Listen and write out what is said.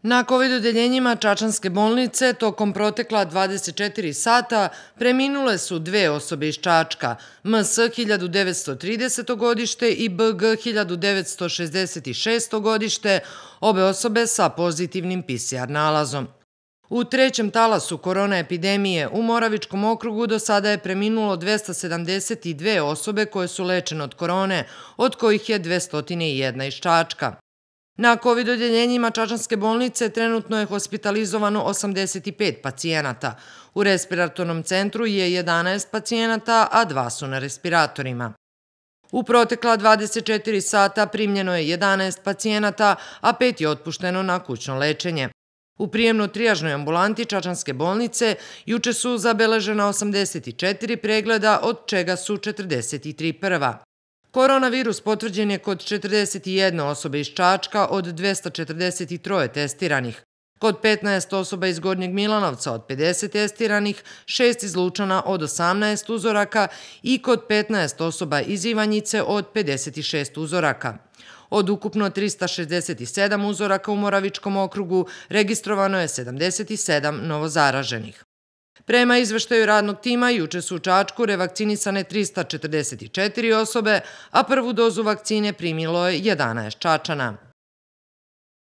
Na COVID odeljenjima Čačanske bolnice tokom protekla 24 sata preminule su dve osobe iz Čačka, MS 1930. godište i BG 1966. godište, obe osobe sa pozitivnim PCR nalazom. U trećem talasu korona epidemije u Moravičkom okrugu do sada je preminulo 272 osobe koje su lečene od korone, od kojih je 201 iz Čačka. Na COVID odeljenjima Čačanske bolnice trenutno je hospitalizovano 85 pacijenata. U respiratornom centru je 11 pacijenata, a 2 su na respiratorima. U protekla 24 sata primljeno je 11 pacijenata, a 5 je otpušteno na kućno lečenje. U prijemno-trijažnoj ambulanti Čačanske bolnice juče su zabeležena 84 pregleda, od čega su 43 prva. Koronavirus potvrđen je kod 41 osobe iz Čačka od 243 testiranih, kod 15 osoba iz Gornjeg Milanovca od 50 testiranih, 6 iz Lučana od 18 uzoraka i kod 15 osoba iz Ivanjice od 56 uzoraka. Od ukupno 367 uzoraka u Moravičkom okrugu registrovano je 77 novozaraženih. Prema izveštaju radnog tima, juče su u Čačku revakcinisane 344 osobe, a prvu dozu vakcine primilo je 11 Čačana.